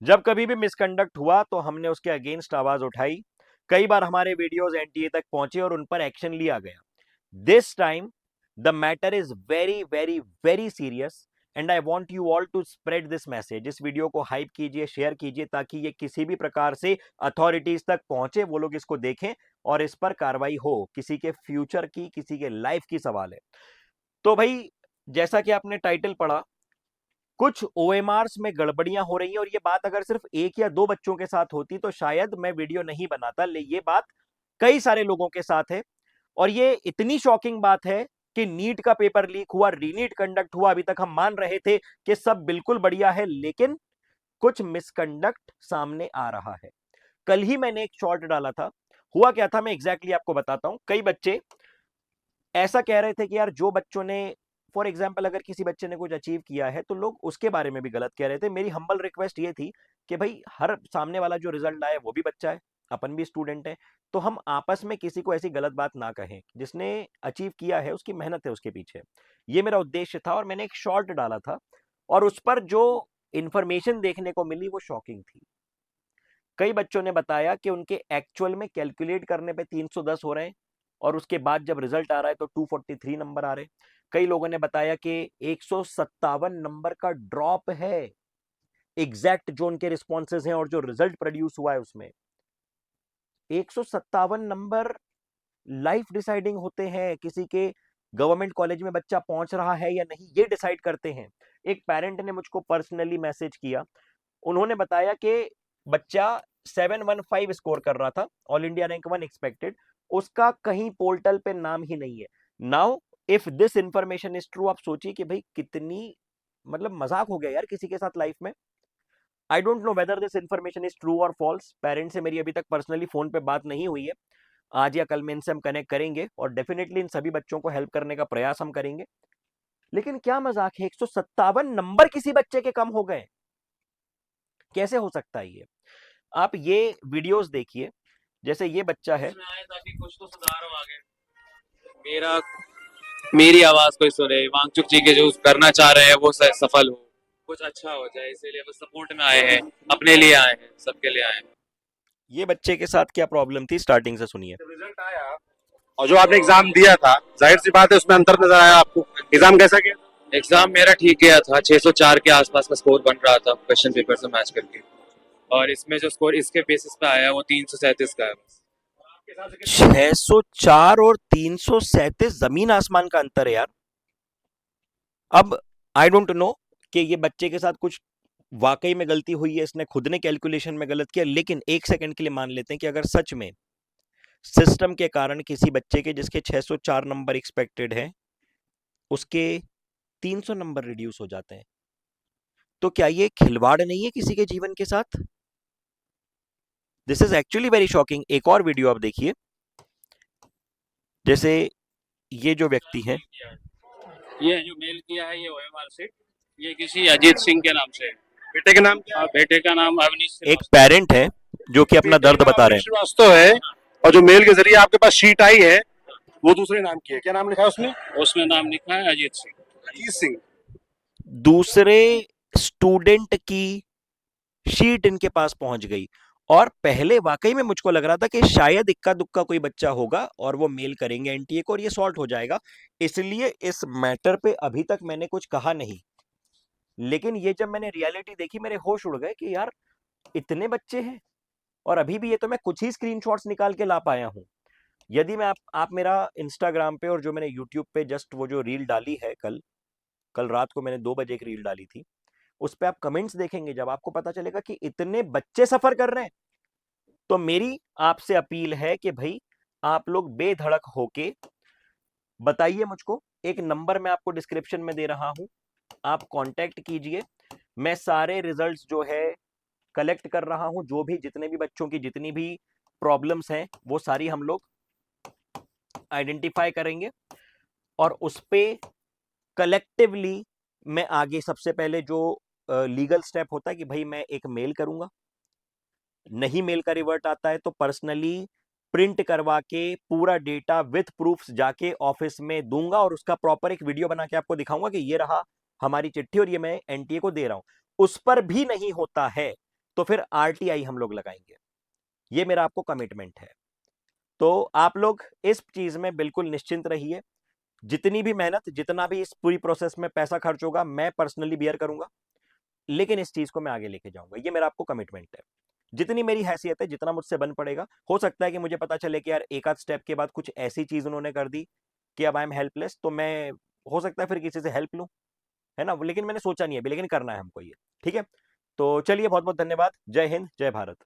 जब कभी भी मिसकंडक्ट हुआ तो हमने उसके अगेंस्ट आवाज उठाई। कई बार हमारे वीडियोस एनटीए तक पहुंचे और उन पर एक्शन लिया गया। This time the matter is very very very serious and I want you all to spread this message. इस वीडियो को हाइप कीजिए, शेयर कीजिए, ताकि ये किसी भी प्रकार से अथॉरिटीज तक पहुंचे, वो लोग इसको देखें और इस पर कार्रवाई हो। किसी के फ्यूचर की, किसी के लाइफ की सवाल है। तो भाई, जैसा कि आपने टाइटल पढ़ा, कुछ ओएमआरस में गड़बड़ियां हो रही हैं और ये बात अगर सिर्फ एक या दो बच्चों के साथ होती तो शायद मैं वीडियो नहीं बनाता, ले ये बात कई सारे लोगों के साथ है। और ये इतनी शॉकिंग बात है कि नीट का पेपर लीक हुआ, रीनीट कंडक्ट हुआ, अभी तक हम मान रहे थे कि सब बिल्कुल बढ़िया है, लेकिन कुछ मिसकंडक्ट सामने आ रहा है। कल ही मैंने एक शॉर्ट डाला था। हुआ क्या था मैं एग्जैक्टली आपको बताता हूं। कई बच्चे ऐसा कह रहे थे कि यार, जो बच्चों ने, फॉर एग्जाम्पल, अगर किसी बच्चे ने कुछ अचीव किया है तो लोग उसके बारे में भी गलत कह रहे थे। मेरी हम्बल रिक्वेस्ट ये थी कि भाई, हर सामने वाला जो रिजल्ट आए वो भी बच्चा है, अपन भी स्टूडेंट है, तो हम आपस में किसी को ऐसी गलत बात ना कहें। जिसने अचीव किया है उसकी मेहनत है उसके पीछे। ये मेरा उद्देश्य था और मैंने एक शॉर्ट डाला था और उस पर जो इंफॉर्मेशन देखने को मिली वो शॉकिंग थी। कई बच्चों ने बताया कि उनके एक्चुअल में कैलकुलेट करने पे 310 हो रहे हैं और उसके बाद जब रिजल्ट आ रहा है तो 243 नंबर आ रहे हैं। कई लोगों ने बताया कि 157 नंबर का ड्रॉप है एग्जैक्ट जो उनके रिस्पॉन्सेज हैं और जो रिजल्ट प्रोड्यूस हुआ है उसमें। 157 नंबर लाइफ डिसाइडिंग होते हैं। किसी के गवर्नमेंट कॉलेज में बच्चा पहुंच रहा है या नहीं, ये डिसाइड करते हैं। एक पेरेंट ने मुझको पर्सनली मैसेज किया। उन्होंने बताया कि बच्चा 715 स्कोर कर रहा था, ऑल इंडिया रैंक 1 एक्सपेक्टेड, उसका कहीं पोर्टल पे नाम ही नहीं है। Now if this information is true, आप सोचिए कि भाई कितनी, मतलब मजाक हो गया यार किसी के साथ लाइफ में। I don't know whether this information is true और फॉल्स। पेरेंट्स से मेरी अभी तक पर्सनली फोन पे बात नहीं हुई है। आज या कल में इनसे हम कनेक्ट करेंगे और डेफिनेटली इन सभी बच्चों को हेल्प करने का प्रयास हम करेंगे। लेकिन क्या मजाक है, 157 नंबर किसी बच्चे के कम हो गए? कैसे हो सकता है ये? आप ये वीडियोस देखिए। जैसे ये बच्चा है, इसमें आए ताकि कुछ तो सुधार हो आगे। मेरा मेरी आवाज कोई सुने, वांगचुक जी के जो करना चाह रहे हैं वो सफल हो, कुछ अच्छा हो जाए, इसीलिए बस सपोर्ट में आए हैं, अपने लिए आए हैं, सबके लिए आए हैं। ये बच्चे के साथ क्या प्रॉब्लम थी स्टार्टिंग से सुनिए। जब रिजल्ट आया और जो आपने एग्जाम दिया था, जाहिर सी बात है उसमें अंतर नजर आया आपको। एग्जाम कैसा गया? एग्जाम मेरा ठीक गया था, 604 के आसपास का स्कोर बन रहा था क्वेश्चन पेपर से मैच करके। और इसमें जो स्कोर इसके बेसिस पे आया है वो 337 का है। 604 और 337 जमीन आसमान का अंतर है यार। अब आई डोंट नो कि ये बच्चे के साथ कुछ वाकई में गलती हुई है, इसने खुद ने कैलकुलेशन में गलत किया, लेकिन एक सेकंड के लिए मान लेते हैं कि अगर सच में सिस्टम के कारण किसी बच्चे के जिसके 604 नंबर एक्सपेक्टेड है उसके 300 नंबर रिड्यूस हो जाते हैं, तो क्या ये खिलवाड़ नहीं है किसी के जीवन के साथ? This is actually very shocking. एक और वीडियो आप देखिए। जैसे ये जो व्यक्ति है, ये जो मेल किया है ये ओएमआर से, ये किसी अजीत सिंह के नाम से है। बेटे का नाम क्या है? बेटे का नाम अवनीश एक श्रीवास्तव। पेरेंट है जो कि अपना बेटे दर्द का बता रहे अवनीश हैं। श्रीवास्तव है और जो मेल के जरिए आपके पास शीट आई है वो दूसरे नाम की है। क्या नाम लिखा है उसमें? उसमें नाम लिखा है अजीत सिंह। अजीत सिंह। दूसरे स्टूडेंट की शीट इनके पास पहुंच गई और पहले वाकई में मुझको लग रहा था कि शायद इक्का दुक्का कोई बच्चा होगा और वो मेल करेंगे एनटीए को और ये सॉल्व हो जाएगा। इसलिए इस मैटर पे अभी तक मैंने कुछ कहा नहीं। लेकिन ये जब मैंने रियलिटी देखी, मेरे होश उड़ गए कि यार, इतने बच्चे हैं और अभी भी ये तो मैं कुछ ही स्क्रीनशॉट्स निकाल के ला पाया हूं। यदि मैं आप मेरा इंस्टाग्राम पे और जो मैंने यूट्यूब पे जस्ट वो जो रील डाली है, कल कल रात को मैंने 2 बजे एक रील डाली थी, उस पे आप कमेंट्स देखेंगे जब आपको पता चलेगा कि इतने बच्चे सफर कर रहे हैं। तो मेरी आपसे अपील है कि भाई, आप लोग बेधड़क होके बताइए मुझको। एक नंबर मैं आपको डिस्क्रिप्शन में दे रहा हूं, आप कांटेक्ट कीजिए। मैं सारे रिजल्ट्स जो है कलेक्ट कर रहा हूं, जो भी जितने भी बच्चों की जितनी भी प्रॉब्लम्स हैं वो सारी हम लोग आइडेंटिफाई करेंगे और उस पे कलेक्टिवली मैं आगे सबसे पहले जो लीगल स्टेप होता है कि भाई मैं एक मेल करूंगा। नहीं मेल का रिवर्ट आता है तो पर्सनली प्रिंट करवा के पूरा डेटा विथ प्रूफ्स जाके ऑफिस में दूंगा और उसका प्रॉपर एक वीडियो बना के आपको दिखाऊंगा कि ये रहा हमारी चिट्ठी और ये मैं एनटीए को दे रहा हूं। उस पर भी नहीं होता है तो फिर आरटीआई हम लोग लगाएंगे। ये मेरा आपको कमिटमेंट है। तो आप लोग इस चीज में बिल्कुल निश्चिंत रहिए। जितनी भी मेहनत, जितना भी इस पूरी प्रोसेस में पैसा खर्च होगा, मैं पर्सनली बियर करूंगा, लेकिन इस चीज को मैं आगे लेके जाऊंगा। ये मेरा आपको कमिटमेंट है। जितनी मेरी हैसियत है, जितना मुझसे बन पड़ेगा। हो सकता है कि मुझे पता चले कि यार एक आध स्टेप के बाद कुछ ऐसी चीज उन्होंने कर दी कि अब आई एम हेल्पलेस, तो मैं, हो सकता है फिर किसी से हेल्प लूं, है ना। लेकिन मैंने सोचा नहीं अभी, लेकिन करना है हमको ये। ठीक है, तो चलिए, बहुत बहुत धन्यवाद। जय हिंद, जय भारत।